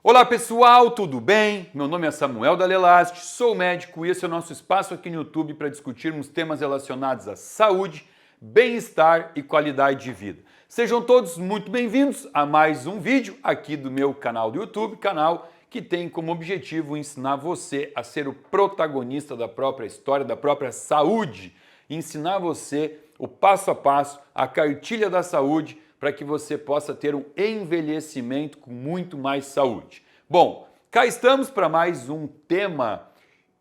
Olá pessoal, tudo bem? Meu nome é Samuel Dalelast, sou médico e esse é o nosso espaço aqui no YouTube para discutirmos temas relacionados à saúde, bem-estar e qualidade de vida. Sejam todos muito bem-vindos a mais um vídeo aqui do meu canal do YouTube, canal que tem como objetivo ensinar você a ser o protagonista da própria história, da própria saúde, ensinar você o passo a passo, a cartilha da saúde, para que você possa ter um envelhecimento com muito mais saúde. Bom, cá estamos para mais um tema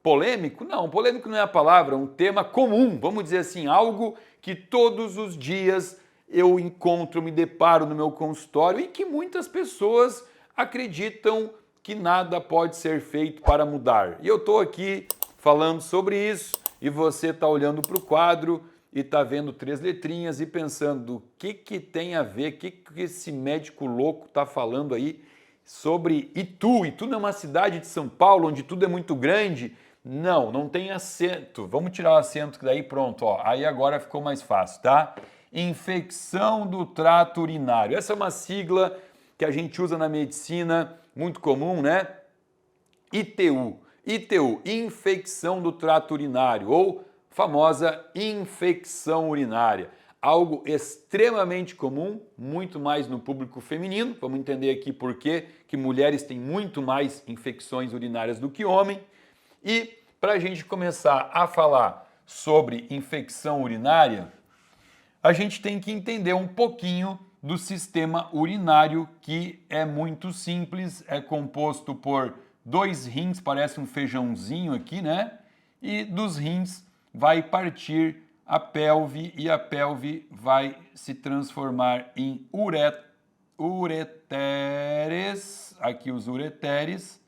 polêmico? Não, polêmico não é a palavra, um tema comum, vamos dizer assim, algo que todos os dias eu encontro, me deparo no meu consultório e que muitas pessoas acreditam que nada pode ser feito para mudar. E eu estou aqui falando sobre isso e você está olhando para o quadro e está vendo 3 letrinhas e pensando o que tem a ver, o que esse médico louco está falando aí sobre Itu. Itu não é uma cidade de São Paulo onde tudo é muito grande? Não, não tem acento. Vamos tirar o acento que daí pronto, ó. Aí agora ficou mais fácil, tá? Infecção do trato urinário. Essa é uma sigla que a gente usa na medicina, muito comum, né? ITU. ITU, infecção do trato urinário ou famosa infecção urinária. Algo extremamente comum, muito mais no público feminino. Vamos entender aqui por quê que mulheres têm muito mais infecções urinárias do que homens. E para a gente começar a falar sobre infecção urinária, a gente tem que entender um pouquinho do sistema urinário, que é muito simples, é composto por 2 rins, parece um feijãozinho aqui, né? E dos rins vai partir a pelve e a pelve vai se transformar em ureteres, aqui os ureteres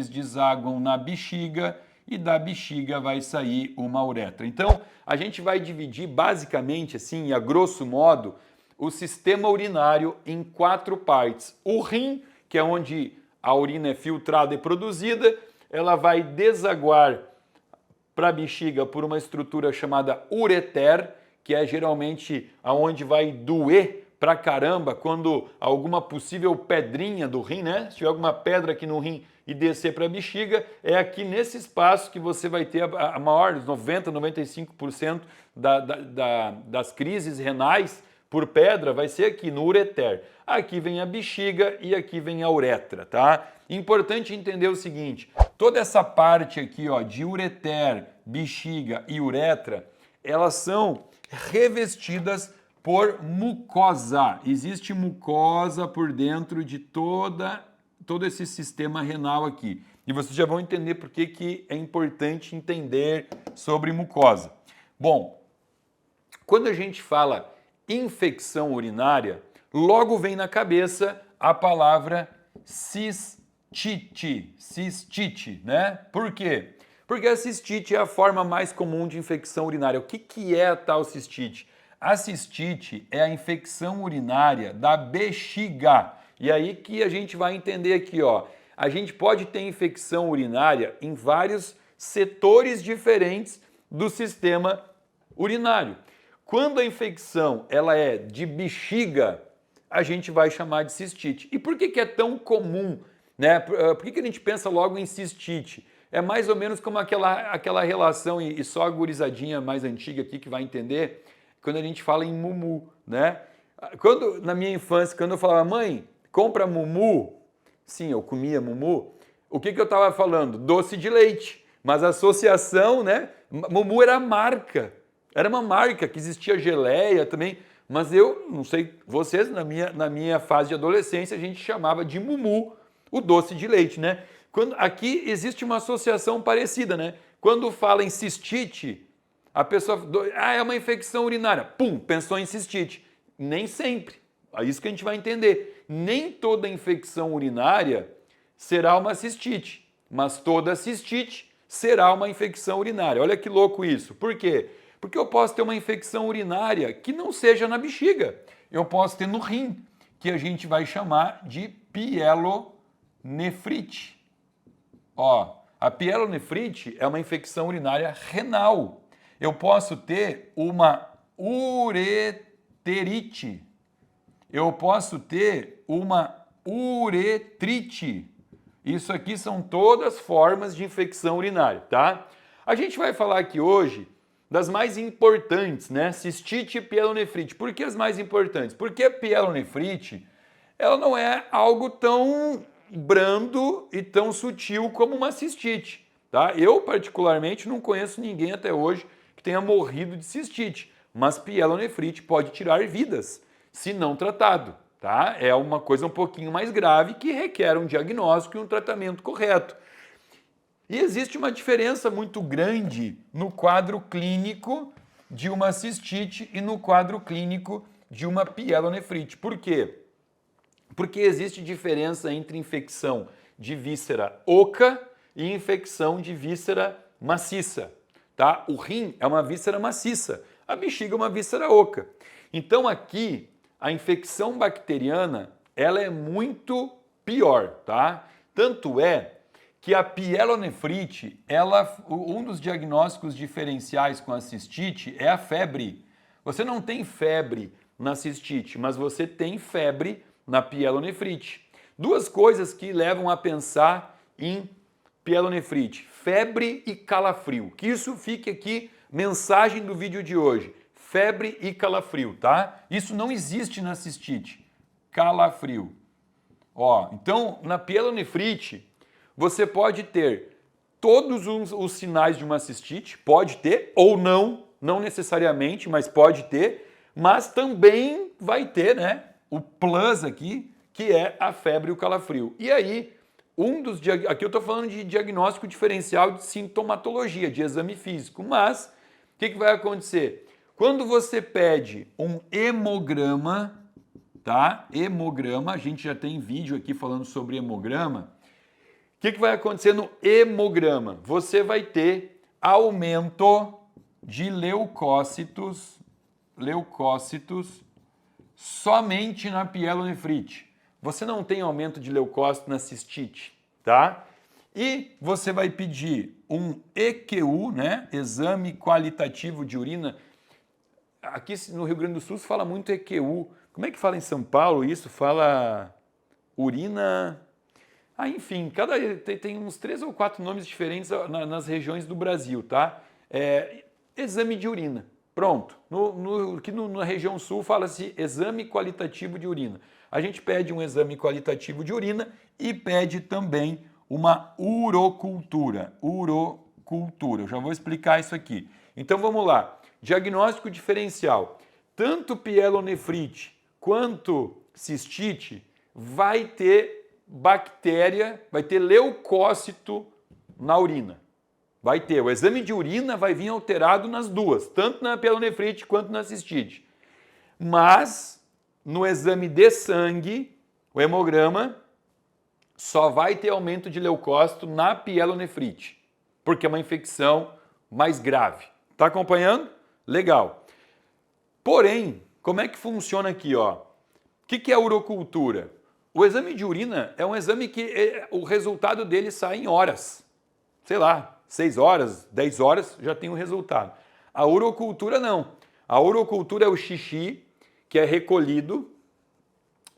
desaguam na bexiga e da bexiga vai sair uma uretra. Então, a gente vai dividir basicamente, assim, a grosso modo, o sistema urinário em 4 partes. O rim, que é onde a urina é filtrada e produzida, ela vai desaguar para a bexiga por uma estrutura chamada ureter, que é geralmente aonde vai doer pra caramba quando alguma possível pedrinha do rim, né? Se tiver alguma pedra aqui no rim e descer para a bexiga, é aqui nesse espaço que você vai ter a maior, 90, 95% das crises renais por pedra, vai ser aqui no ureter. Aqui vem a bexiga e aqui vem a uretra, tá? Importante entender o seguinte, toda essa parte aqui, ó, de ureter, bexiga e uretra, elas são revestidas por mucosa. Existe mucosa por dentro de todo esse sistema renal aqui. E vocês já vão entender por que é importante entender sobre mucosa. Bom, quando a gente fala infecção urinária, logo vem na cabeça a palavra cistite, né? Por quê? Porque a cistite é a forma mais comum de infecção urinária. O que é a tal cistite? A cistite é a infecção urinária da bexiga. E aí que a gente vai entender aqui, ó. A gente pode ter infecção urinária em vários setores diferentes do sistema urinário. Quando a infecção ela é de bexiga, a gente vai chamar de cistite. E por que é tão comum, né? Por que a gente pensa logo em cistite? É mais ou menos como aquela relação, e só a gurizadinha mais antiga aqui que vai entender, quando a gente fala em mumu, né? Na minha infância, quando eu falava, mãe, compra mumu, sim, eu comia mumu, o que eu estava falando? Doce de leite. Mas a associação, né? Mumu era marca. Era uma marca que existia geleia também, mas eu, não sei, vocês, na minha fase de adolescência, a gente chamava de mumu o doce de leite, né? Aqui existe uma associação parecida, né? Quando fala em cistite, a pessoa, é uma infecção urinária, pum, pensou em cistite. Nem sempre, é isso que a gente vai entender. Nem toda infecção urinária será uma cistite, mas toda cistite será uma infecção urinária. Olha que louco isso. Por quê? Porque eu posso ter uma infecção urinária que não seja na bexiga. Eu posso ter no rim, que a gente vai chamar de pielonefrite. Ó, a pielonefrite é uma infecção urinária renal. Eu posso ter uma ureterite. Eu posso ter uma uretrite. Isso aqui são todas formas de infecção urinária, tá? A gente vai falar aqui hoje das mais importantes, né? Cistite e pielonefrite. Por que as mais importantes? Porque a pielonefrite, ela não é algo tão brando e tão sutil como uma cistite, tá? Eu, particularmente, não conheço ninguém até hoje que tenha morrido de cistite, mas pielonefrite pode tirar vidas, se não tratado, tá? É uma coisa um pouquinho mais grave que requer um diagnóstico e um tratamento correto. E existe uma diferença muito grande no quadro clínico de uma cistite e no quadro clínico de uma pielonefrite. Por quê? Porque existe diferença entre infecção de víscera oca e infecção de víscera maciça, tá? O rim é uma víscera maciça, a bexiga é uma víscera oca. Então aqui a infecção bacteriana, ela é muito pior, tá? Tanto é que a pielonefrite, um dos diagnósticos diferenciais com a cistite é a febre. Você não tem febre na cistite, mas você tem febre na pielonefrite. Duas coisas que levam a pensar em pielonefrite: febre e calafrio. Que isso fique aqui, mensagem do vídeo de hoje: febre e calafrio, tá? Isso não existe na cistite. Calafrio. Ó, então, na pielonefrite, você pode ter todos os sinais de uma cistite, pode ter ou não, não necessariamente, mas pode ter, mas também vai ter, né, o plus aqui, que é a febre e o calafrio. E aí, aqui eu estou falando de diagnóstico diferencial de sintomatologia, de exame físico, mas o que vai acontecer? Quando você pede um hemograma, tá? Hemograma, a gente já tem vídeo aqui falando sobre hemograma. O que vai acontecer no hemograma? Você vai ter aumento de leucócitos somente na pielonefrite. Você não tem aumento de leucócito na cistite, tá? E você vai pedir um EQU, né? Exame qualitativo de urina. Aqui no Rio Grande do Sul se fala muito EQU. Como é que fala em São Paulo isso? Fala urina... enfim, tem uns 3 ou 4 nomes diferentes nas regiões do Brasil, tá? Exame de urina. Pronto. Aqui na região sul fala-se exame qualitativo de urina. A gente pede um exame qualitativo de urina e pede também uma urocultura. Urocultura. Eu já vou explicar isso aqui. Então vamos lá. Diagnóstico diferencial. Tanto pielonefrite quanto cistite vai ter bactéria, vai ter leucócito na urina. Vai ter. O exame de urina vai vir alterado nas duas, tanto na pielonefrite quanto na cistite. Mas, no exame de sangue, o hemograma, só vai ter aumento de leucócito na pielonefrite, porque é uma infecção mais grave. Tá acompanhando? Legal. Porém, como é que funciona aqui, ó? O que é a urocultura? O exame de urina é um exame que o resultado dele sai em horas. Sei lá, 6 horas, 10 horas, já tem o resultado. A urocultura não. A urocultura é o xixi que é recolhido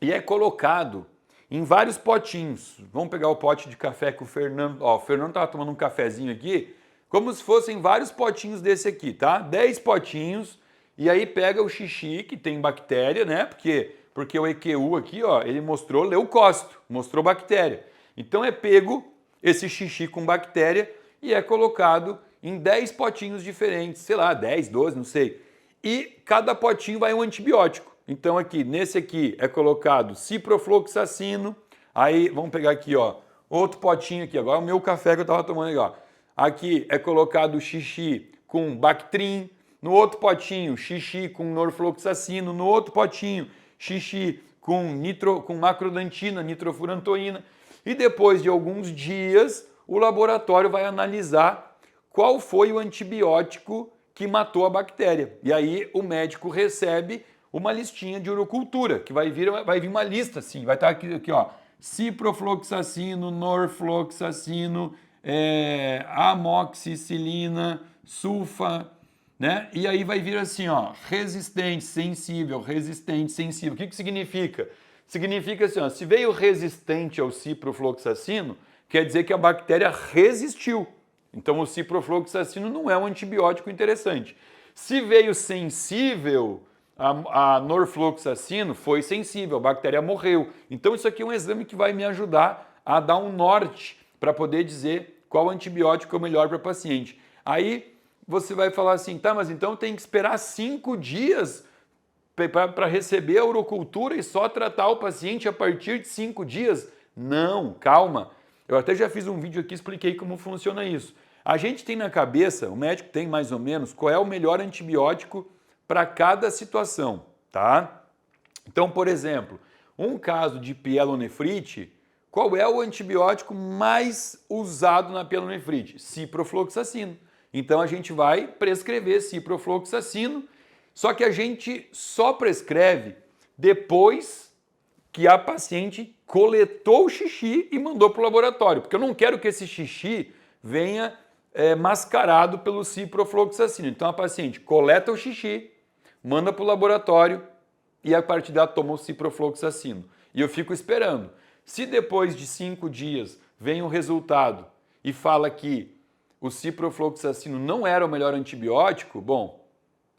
e é colocado em vários potinhos. Vamos pegar o pote de café que o Fernando... Ó, o Fernando estava tomando um cafezinho aqui, como se fossem vários potinhos desse aqui, tá? 10 potinhos, e aí pega o xixi, que tem bactéria, né? Porque o EQU aqui, ó, ele mostrou leucócito, mostrou bactéria. Então é pego esse xixi com bactéria e é colocado em 10 potinhos diferentes, sei lá, 10, 12, não sei. E cada potinho vai um antibiótico. Então aqui, nesse aqui é colocado ciprofloxacino, aí vamos pegar aqui, ó, outro potinho aqui, agora o meu café que eu estava tomando aqui, ó. Aqui é colocado xixi com Bactrim, no outro potinho xixi com norfloxacino, no outro potinho xixi com macrodantina, nitrofurantoína, e depois de alguns dias o laboratório vai analisar qual foi o antibiótico que matou a bactéria. E aí o médico recebe uma listinha de urocultura, que vai vir uma lista assim, vai estar aqui ó, ciprofloxacino, norfloxacino, amoxicilina, sulfa, né? E aí vai vir assim, ó, resistente, sensível, resistente, sensível. O que significa? significa assim, ó, se veio resistente ao ciprofloxacino, quer dizer que a bactéria resistiu. Então o ciprofloxacino não é um antibiótico interessante. Se veio sensível a norfloxacino, foi sensível, a bactéria morreu. Então isso aqui é um exame que vai me ajudar a dar um norte para poder dizer qual antibiótico é o melhor para o paciente. Aí você vai falar assim, tá, mas então tem que esperar 5 dias para receber a urocultura e só tratar o paciente a partir de 5 dias? Não, calma. Eu até já fiz um vídeo aqui, expliquei como funciona isso. A gente tem na cabeça, o médico tem mais ou menos, qual é o melhor antibiótico para cada situação, tá? Então, por exemplo, um caso de pielonefrite, qual é o antibiótico mais usado na pielonefrite? Ciprofloxacino. Então a gente vai prescrever ciprofloxacino, só que a gente só prescreve depois que a paciente coletou o xixi e mandou para o laboratório, porque eu não quero que esse xixi venha mascarado pelo ciprofloxacino. Então a paciente coleta o xixi, manda para o laboratório e a partir dela toma o ciprofloxacino. E eu fico esperando. Se depois de 5 dias vem o resultado e fala que o ciprofloxacino não era o melhor antibiótico, bom,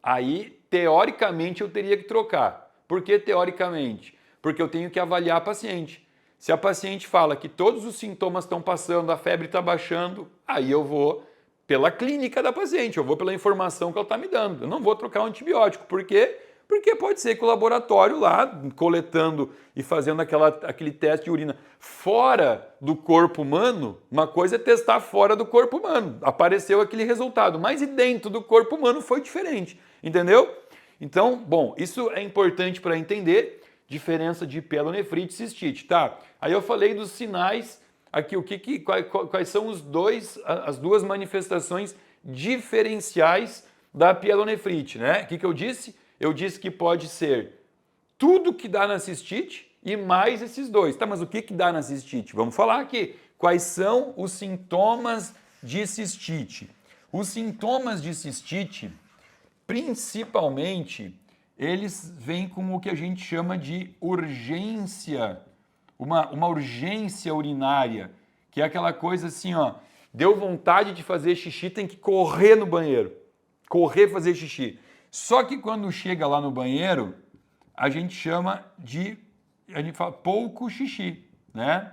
aí teoricamente eu teria que trocar. Por que teoricamente? Porque eu tenho que avaliar a paciente. Se a paciente fala que todos os sintomas estão passando, a febre está baixando, aí eu vou pela clínica da paciente, eu vou pela informação que ela está me dando. Eu não vou trocar um antibiótico. Por quê? Porque pode ser que o laboratório lá, coletando e fazendo aquele teste de urina fora do corpo humano, uma coisa é testar fora do corpo humano, apareceu aquele resultado, mas e dentro do corpo humano foi diferente, entendeu? Então, bom, isso é importante para entender diferença de pielonefrite e cistite, tá? Aí eu falei dos sinais aqui, quais são as duas manifestações diferenciais da pielonefrite, né? O que eu disse? Eu disse que pode ser tudo que dá na cistite e mais esses dois. Tá, mas o que dá na cistite? Vamos falar aqui. Quais são os sintomas de cistite? Os sintomas de cistite, principalmente, eles vêm com o que a gente chama de urgência, uma urgência urinária, que é aquela coisa assim, ó, deu vontade de fazer xixi, tem que correr no banheiro, correr fazer xixi. Só que quando chega lá no banheiro, a gente fala pouco xixi, né?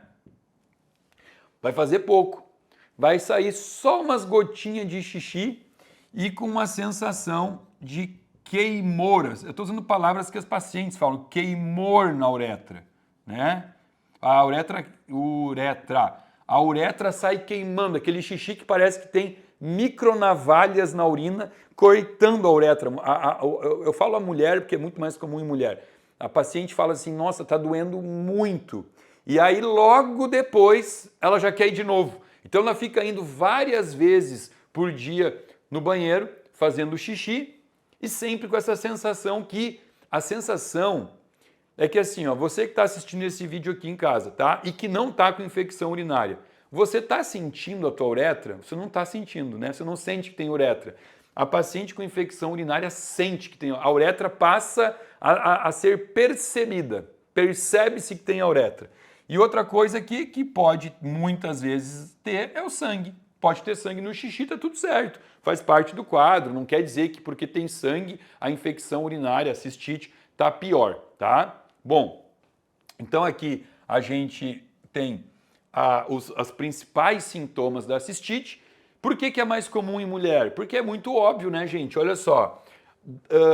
Vai fazer pouco. Vai sair só umas gotinhas de xixi e com uma sensação de queimoras. Eu estou usando palavras que as pacientes falam, queimor na uretra, né? A uretra sai queimando, aquele xixi que parece que tem micronavalhas na urina cortando a uretra. Eu falo a mulher porque é muito mais comum em mulher. A paciente fala assim, nossa, tá doendo muito. E aí logo depois ela já quer ir de novo. Então ela fica indo várias vezes por dia no banheiro, fazendo xixi e sempre com essa sensação a sensação é que assim, ó, você que está assistindo esse vídeo aqui em casa, tá? E que não está com infecção urinária, você está sentindo a tua uretra? Você não está sentindo, né? Você não sente que tem uretra. A paciente com infecção urinária sente que tem. A uretra passa a ser percebida. Percebe-se que tem a uretra. E outra coisa aqui que pode muitas vezes ter é o sangue. Pode ter sangue no xixi, tá tudo certo. Faz parte do quadro. Não quer dizer que porque tem sangue a infecção urinária, a cistite, tá pior, tá? Bom, então aqui a gente tem os principais sintomas da cistite. Por que é mais comum em mulher? Porque é muito óbvio, né, gente? Olha só,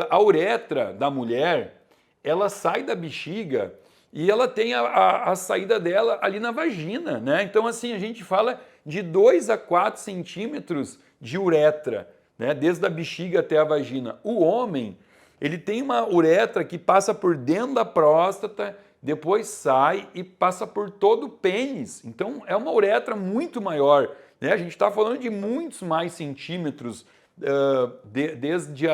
a uretra da mulher, ela sai da bexiga e ela tem a saída dela ali na vagina, né? Então, assim, a gente fala de 2 a 4 centímetros de uretra, né? Desde a bexiga até a vagina. O homem, ele tem uma uretra que passa por dentro da próstata, depois sai e passa por todo o pênis. Então, é uma uretra muito maior, né? A gente está falando de muitos mais centímetros desde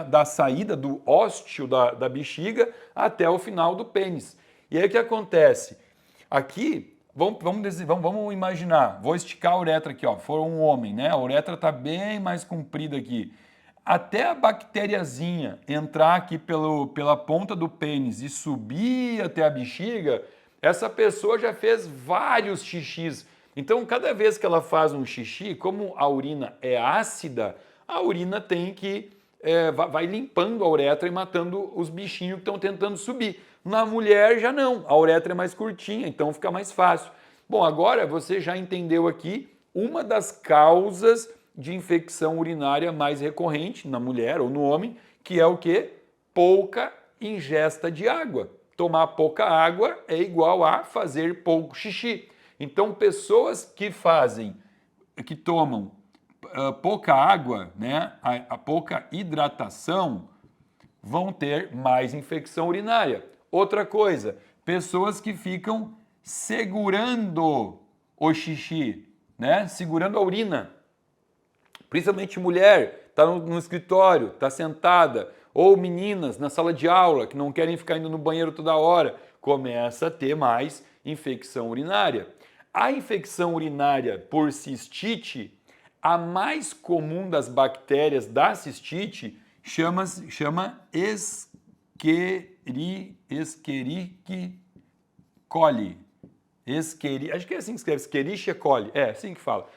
da saída do ósteo da bexiga até o final do pênis. E aí o que acontece? Aqui, vamos imaginar, vou esticar a uretra aqui, ó, for um homem, né? A uretra está bem mais comprida aqui. até a bactériazinha entrar aqui pela ponta do pênis e subir até a bexiga, essa pessoa já fez vários xixis. Então, cada vez que ela faz um xixi, como a urina é ácida, a urina tem que vai limpando a uretra e matando os bichinhos que estão tentando subir. Na mulher já não, a uretra é mais curtinha, então fica mais fácil. Bom, agora você já entendeu aqui uma das causas de infecção urinária mais recorrente na mulher ou no homem, que é o quê? Pouca ingesta de água. Tomar pouca água é igual a fazer pouco xixi. Então, pessoas que tomam pouca água, né, a pouca hidratação, vão ter mais infecção urinária. Outra coisa, pessoas que ficam segurando o xixi, né, segurando a urina, principalmente mulher, está no escritório, está sentada, ou meninas na sala de aula que não querem ficar indo no banheiro toda hora, começa a ter mais infecção urinária. A infecção urinária por cistite, a mais comum das bactérias da cistite, chama Escherichia coli. Acho que é assim que escreve, Escherichia coli, é assim que fala.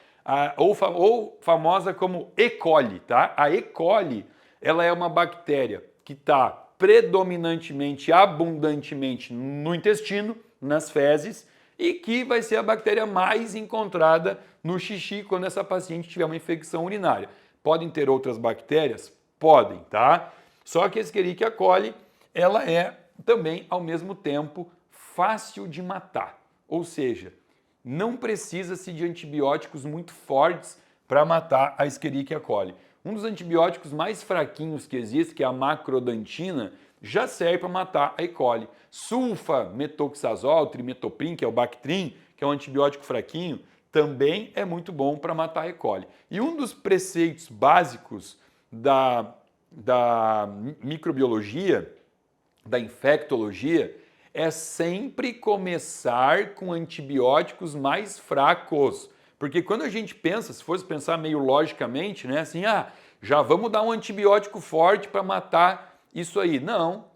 Ou famosa como E. coli, tá? A E. coli, ela é uma bactéria que está predominantemente, abundantemente no intestino, nas fezes, e que vai ser a bactéria mais encontrada no xixi quando essa paciente tiver uma infecção urinária. Podem ter outras bactérias? Podem, tá? Só que a Escherichia coli, ela é também, ao mesmo tempo, fácil de matar. Ou seja, não precisa-se de antibióticos muito fortes para matar a Escherichia coli. Um dos antibióticos mais fraquinhos que existe, que é a macrodantina, já serve para matar a E. coli. Sulfametoxazol, trimetoprim, que é o Bactrim, que é um antibiótico fraquinho, também é muito bom para matar a E. coli. E um dos preceitos básicos da microbiologia, da infectologia, é sempre começar com antibióticos mais fracos. Porque quando a gente pensa, se fosse pensar meio logicamente, né, assim, já vamos dar um antibiótico forte para matar isso aí. Não,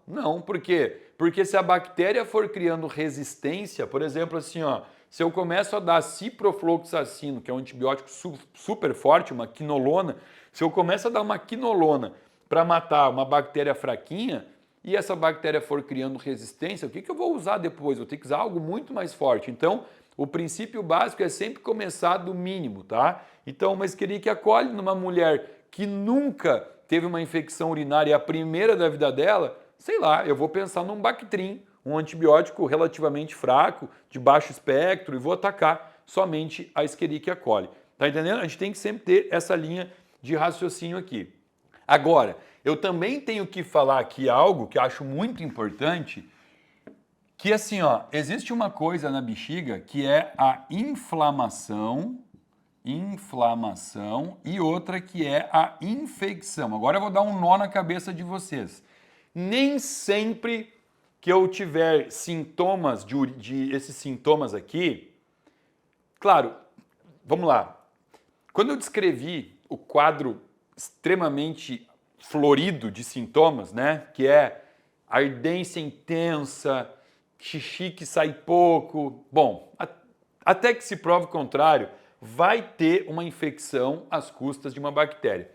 por quê? Porque se a bactéria for criando resistência, por exemplo, assim, se eu começo a dar ciprofloxacino, que é um antibiótico super forte, uma quinolona, se eu começo a dar uma quinolona para matar uma bactéria fraquinha, e essa bactéria for criando resistência, o que eu vou usar depois? Eu tenho que usar algo muito mais forte. Então, o princípio básico é sempre começar do mínimo, tá? Então, uma Escherichia coli numa mulher que nunca teve uma infecção urinária, a primeira da vida dela, sei lá, eu vou pensar num Bactrim, um antibiótico relativamente fraco, de baixo espectro, e vou atacar somente a Escherichia coli. Tá entendendo? A gente tem que sempre ter essa linha de raciocínio aqui. Agora, eu também tenho que falar aqui algo que eu acho muito importante, que assim, existe uma coisa na bexiga que é a inflamação e outra que é a infecção. Agora eu vou dar um nó na cabeça de vocês. Nem sempre que eu tiver sintomas esses sintomas aqui, claro, vamos lá. Quando eu descrevi o quadro extremamente florido de sintomas, né, que é ardência intensa, xixi que sai pouco, bom, até que se prove o contrário, vai ter uma infecção às custas de uma bactéria.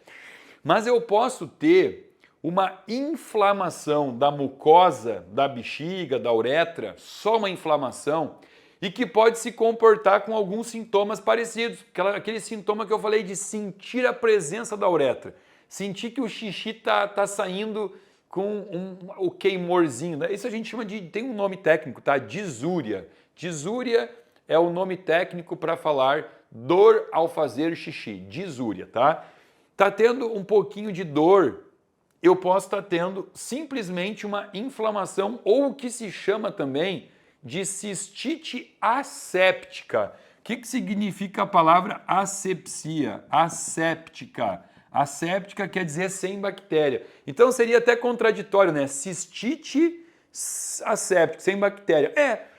Mas eu posso ter uma inflamação da mucosa, da bexiga, da uretra, só uma inflamação, e que pode se comportar com alguns sintomas parecidos. Aquele sintoma que eu falei de sentir a presença da uretra. Sentir que o xixi tá saindo com o queimorzinho. Né? Isso a gente chama tem um nome técnico, tá? Disúria. Disúria é o nome técnico para falar dor ao fazer xixi. Disúria, tá? Tá tendo um pouquinho de dor, eu posso estar tendo simplesmente uma inflamação ou o que se chama também de cistite asséptica. O que significa a palavra asepsia? Asséptica. Asséptica quer dizer sem bactéria. Então seria até contraditório, né? Cistite asséptica, sem bactéria.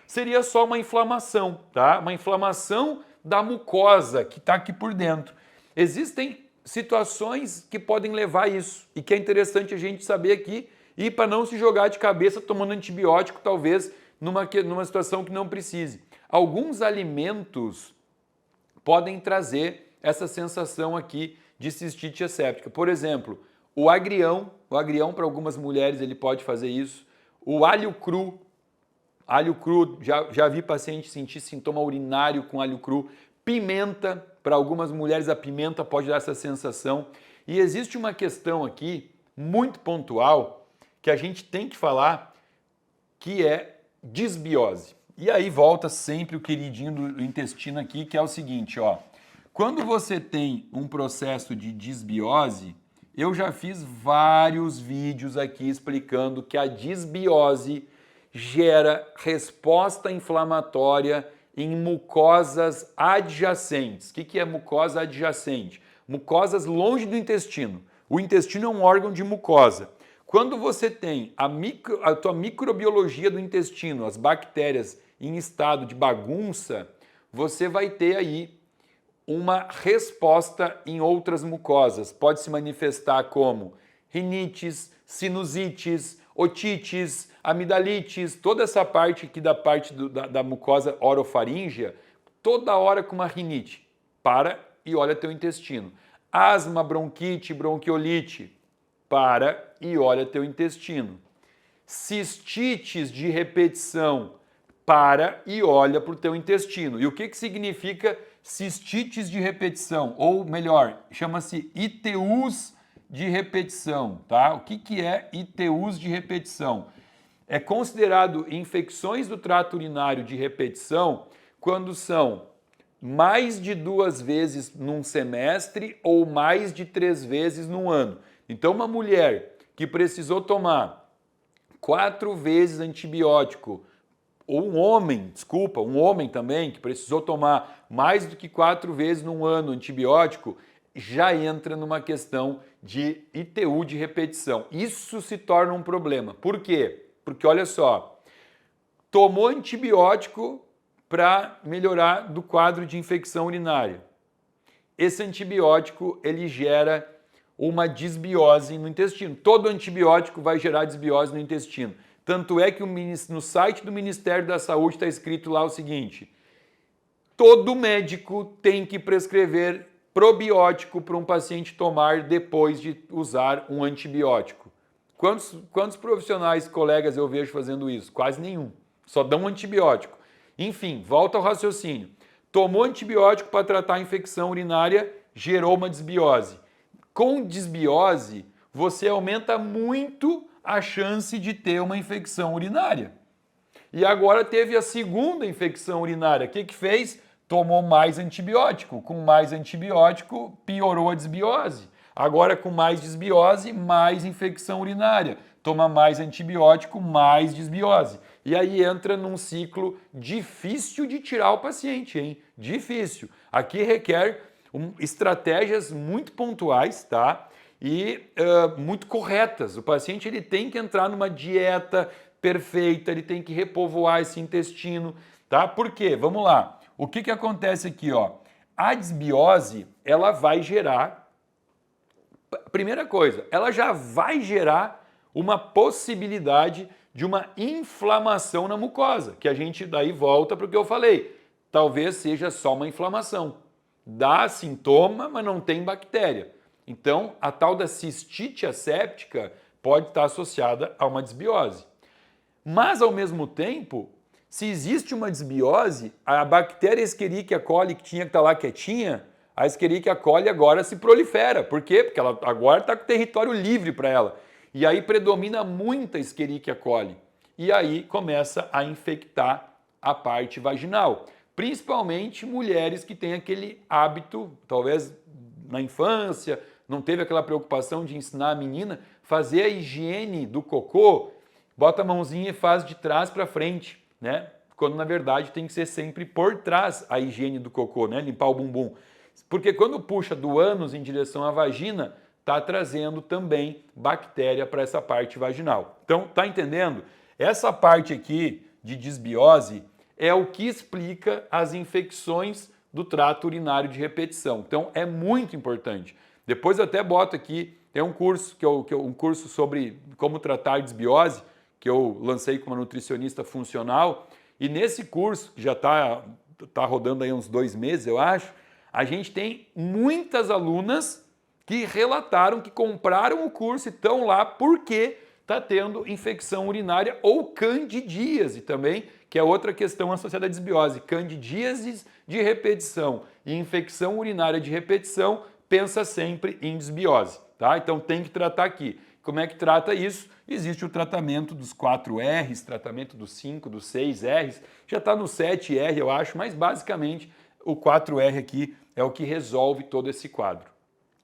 Seria só uma inflamação, tá? Uma inflamação da mucosa que está aqui por dentro. Existem situações que podem levar a isso e que é interessante a gente saber aqui e para não se jogar de cabeça tomando antibiótico, talvez numa situação que não precise. Alguns alimentos podem trazer essa sensação aqui de cistite asséptica. Por exemplo, o agrião para algumas mulheres ele pode fazer isso. O alho cru, já vi paciente sentir sintoma urinário com alho cru. Pimenta, para algumas mulheres a pimenta pode dar essa sensação. E existe uma questão aqui muito pontual que a gente tem que falar, que é disbiose. E aí volta sempre o queridinho do intestino aqui, que é o seguinte, ó. Quando você tem um processo de disbiose, eu já fiz vários vídeos aqui explicando que a disbiose gera resposta inflamatória em mucosas adjacentes. O que é mucosa adjacente? Mucosas longe do intestino. O intestino é um órgão de mucosa. Quando você tem a tua microbiologia do intestino, as bactérias em estado de bagunça, você vai ter aí uma resposta em outras mucosas. Pode se manifestar como rinites, sinusites, otites, amidalites, toda essa parte aqui da mucosa orofaríngea, toda hora com uma rinite. Para e olha teu intestino. Asma, bronquite, bronquiolite, para e olha teu intestino. Cistites de repetição, para e olha para o teu intestino. E o que significa cistites de repetição? Ou melhor, chama-se ITUs de repetição, tá? O que é ITUs de repetição? É considerado infecções do trato urinário de repetição quando são mais de 2 vezes num semestre ou mais de 3 vezes num ano. Então, uma mulher que precisou tomar 4 vezes antibiótico, ou um homem também, que precisou tomar mais do que 4 vezes num ano antibiótico, já entra numa questão de ITU de repetição. Isso se torna um problema. Por quê? Porque olha só, tomou antibiótico para melhorar do quadro de infecção urinária. Esse antibiótico, ele gera uma disbiose no intestino. Todo antibiótico vai gerar disbiose no intestino. Tanto é que no site do Ministério da Saúde está escrito lá o seguinte: todo médico tem que prescrever probiótico para um paciente tomar depois de usar um antibiótico. Quantos profissionais, colegas eu vejo fazendo isso? Quase nenhum. Só dão um antibiótico. Enfim, volta ao raciocínio. Tomou antibiótico para tratar a infecção urinária, gerou uma disbiose. Com disbiose, você aumenta muito a chance de ter uma infecção urinária. E agora teve a segunda infecção urinária. O que fez? Tomou mais antibiótico. Com mais antibiótico, piorou a disbiose. Agora, com mais disbiose, mais infecção urinária. Toma mais antibiótico, mais disbiose. E aí entra num ciclo difícil de tirar o paciente, hein? Difícil. Aqui requer estratégias muito pontuais, tá? E muito corretas. O paciente ele tem que entrar numa dieta perfeita, ele tem que repovoar esse intestino, tá? Por quê? Vamos lá. O que acontece aqui, ó? A disbiose, ela vai gerar, primeira coisa, ela já vai gerar uma possibilidade de uma inflamação na mucosa, que a gente daí volta para o que eu falei. Talvez seja só uma inflamação. Dá sintoma, mas não tem bactéria. Então, a tal da cistite asséptica pode estar associada a uma disbiose. Mas, ao mesmo tempo, se existe uma disbiose, a bactéria Escherichia coli, que tinha que estar lá quietinha, a Escherichia coli agora se prolifera. Por quê? Porque ela agora está com território livre para ela. E aí predomina muita Escherichia coli. E aí começa a infectar a parte vaginal. Principalmente mulheres que têm aquele hábito, talvez na infância, não teve aquela preocupação de ensinar a menina fazer a higiene do cocô, bota a mãozinha e faz de trás para frente, né? Quando na verdade tem que ser sempre por trás a higiene do cocô, né? Limpar o bumbum. Porque quando puxa do ânus em direção à vagina, está trazendo também bactéria para essa parte vaginal. Então, tá entendendo? Essa parte aqui de disbiose é o que explica as infecções do trato urinário de repetição. Então, é muito importante. Depois eu até boto aqui, tem um curso um curso sobre como tratar desbiose, que eu lancei com uma nutricionista funcional, e nesse curso, que já está rodando aí uns 2 meses, eu acho, a gente tem muitas alunas que relataram que compraram o curso e estão lá porque está tendo infecção urinária ou candidíase também, que é outra questão associada à desbiose. Candidíases de repetição e infecção urinária de repetição, pensa sempre em desbiose, tá? Então tem que tratar aqui. Como é que trata isso? Existe o tratamento dos 4 R's, tratamento dos 5, dos 6 R's, já está no 7R, eu acho, mas basicamente o 4R aqui é o que resolve todo esse quadro.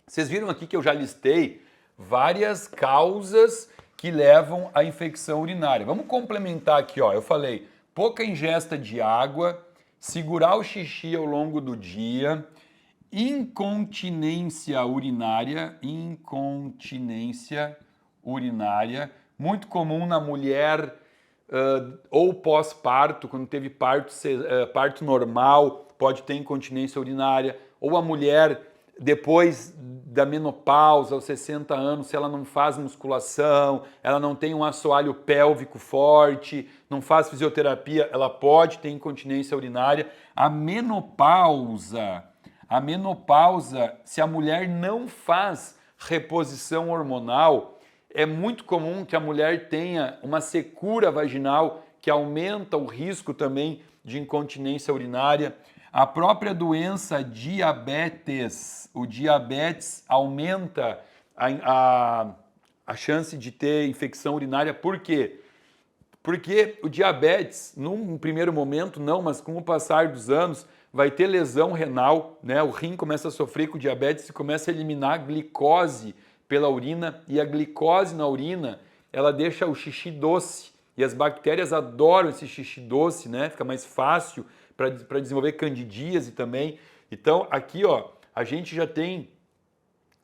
Vocês viram aqui que eu já listei várias causas que levam à infecção urinária. Vamos complementar aqui, ó. Eu falei pouca ingesta de água, segurar o xixi ao longo do dia, incontinência urinária, muito comum na mulher ou pós-parto, quando teve parto normal, pode ter incontinência urinária, ou a mulher depois da menopausa, aos 60 anos, se ela não faz musculação, ela não tem um assoalho pélvico forte, não faz fisioterapia, ela pode ter incontinência urinária. A menopausa, se a mulher não faz reposição hormonal, é muito comum que a mulher tenha uma secura vaginal que aumenta o risco também de incontinência urinária. A própria doença diabetes, o diabetes aumenta a chance de ter infecção urinária. Por quê? Porque o diabetes, num primeiro momento não, mas com o passar dos anos, vai ter lesão renal, né? O rim começa a sofrer com diabetes e começa a eliminar glicose pela urina, e a glicose na urina, ela deixa o xixi doce, e as bactérias adoram esse xixi doce, né? Fica mais fácil para desenvolver candidíase também. Então, aqui, ó, a gente já tem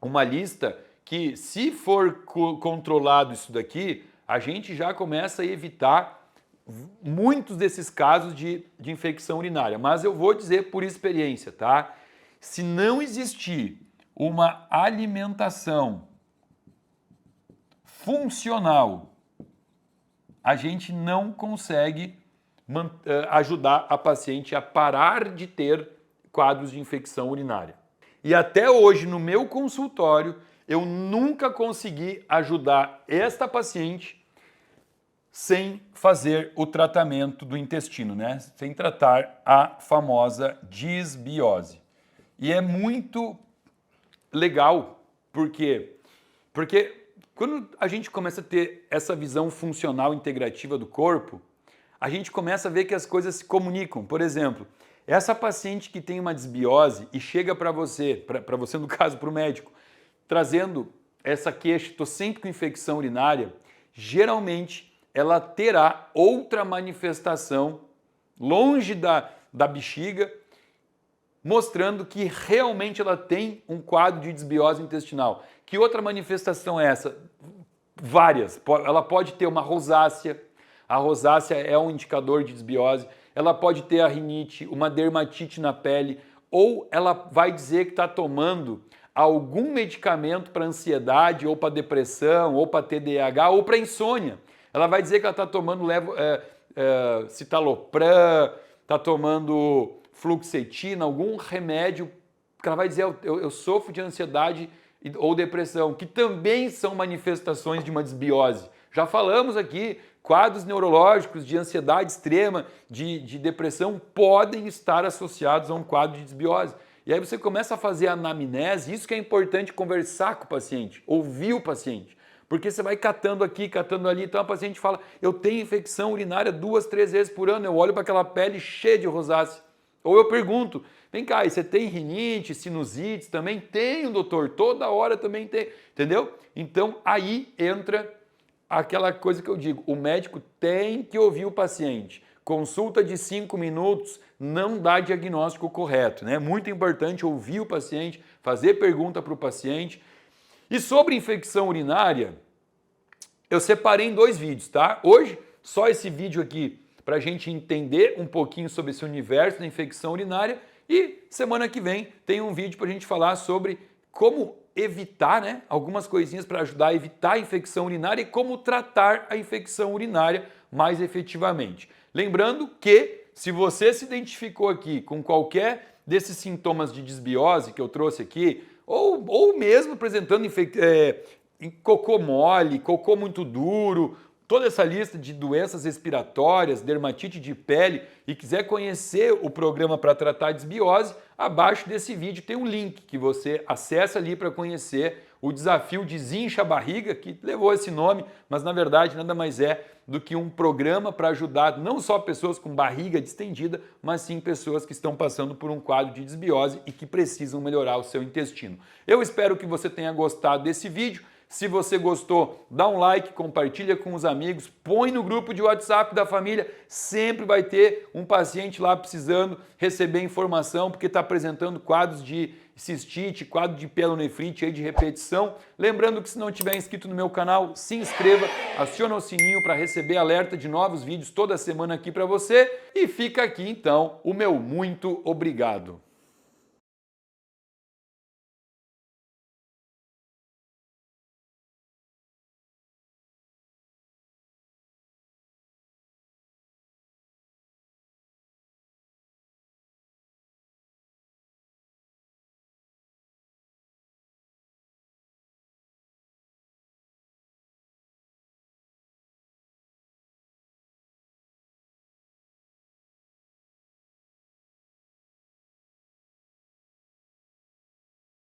uma lista que, se for controlado isso daqui, a gente já começa a evitar muitos desses casos de infecção urinária. Mas eu vou dizer por experiência, tá? Se não existir uma alimentação funcional, a gente não consegue ajudar a paciente a parar de ter quadros de infecção urinária. E até hoje, no meu consultório, eu nunca consegui ajudar esta paciente sem fazer o tratamento do intestino, né? Sem tratar a famosa disbiose. E é muito legal, por quê? Porque quando a gente começa a ter essa visão funcional integrativa do corpo, a gente começa a ver que as coisas se comunicam. Por exemplo, essa paciente que tem uma desbiose e chega para você no caso, para o médico, trazendo essa queixa, estou sempre com infecção urinária, geralmente ela terá outra manifestação longe da bexiga, mostrando que realmente ela tem um quadro de desbiose intestinal. Que outra manifestação é essa? Várias. Ela pode ter uma rosácea. A rosácea é um indicador de desbiose. Ela pode ter a rinite, uma dermatite na pele, ou ela vai dizer que está tomando algum medicamento para ansiedade, ou para depressão, ou para TDAH, ou para insônia. Ela vai dizer que ela está tomando citalopram, está tomando fluoxetina, algum remédio, que ela vai dizer, eu sofro de ansiedade ou depressão, que também são manifestações de uma desbiose. Já falamos aqui, quadros neurológicos de ansiedade extrema, de depressão, podem estar associados a um quadro de desbiose. E aí você começa a fazer a anamnese, isso que é importante, conversar com o paciente, ouvir o paciente. Porque você vai catando aqui, catando ali, então a paciente fala, eu tenho infecção urinária 2, 3 vezes por ano, eu olho para aquela pele cheia de rosácea. Ou eu pergunto, vem cá, e você tem rinite, sinusite também? Tenho, doutor, toda hora também tem, entendeu? Então aí entra aquela coisa que eu digo, o médico tem que ouvir o paciente. Consulta de 5 minutos não dá diagnóstico correto, né? É muito importante ouvir o paciente, fazer pergunta para o paciente. E sobre infecção urinária, eu separei em 2 vídeos, tá? Hoje, só esse vídeo aqui para a gente entender um pouquinho sobre esse universo da infecção urinária, e semana que vem tem um vídeo para a gente falar sobre como evitar, né, algumas coisinhas para ajudar a evitar a infecção urinária e como tratar a infecção urinária mais efetivamente. Lembrando que se você se identificou aqui com qualquer desses sintomas de desbiose que eu trouxe aqui, ou mesmo apresentando cocô mole, cocô muito duro, toda essa lista de doenças respiratórias, dermatite de pele e quiser conhecer o programa para tratar a desbiose, abaixo desse vídeo tem um link que você acessa ali para conhecer o desafio Desincha a Barriga, que levou esse nome, mas na verdade nada mais é do que um programa para ajudar não só pessoas com barriga distendida, mas sim pessoas que estão passando por um quadro de desbiose e que precisam melhorar o seu intestino. Eu espero que você tenha gostado desse vídeo. Se você gostou, dá um like, compartilha com os amigos, põe no grupo de WhatsApp da família, sempre vai ter um paciente lá precisando receber informação, porque está apresentando quadros de cistite, quadro de pielonefrite aí de repetição. Lembrando que se não tiver inscrito no meu canal, se inscreva, aciona o sininho para receber alerta de novos vídeos toda semana aqui para você. E fica aqui então o meu muito obrigado.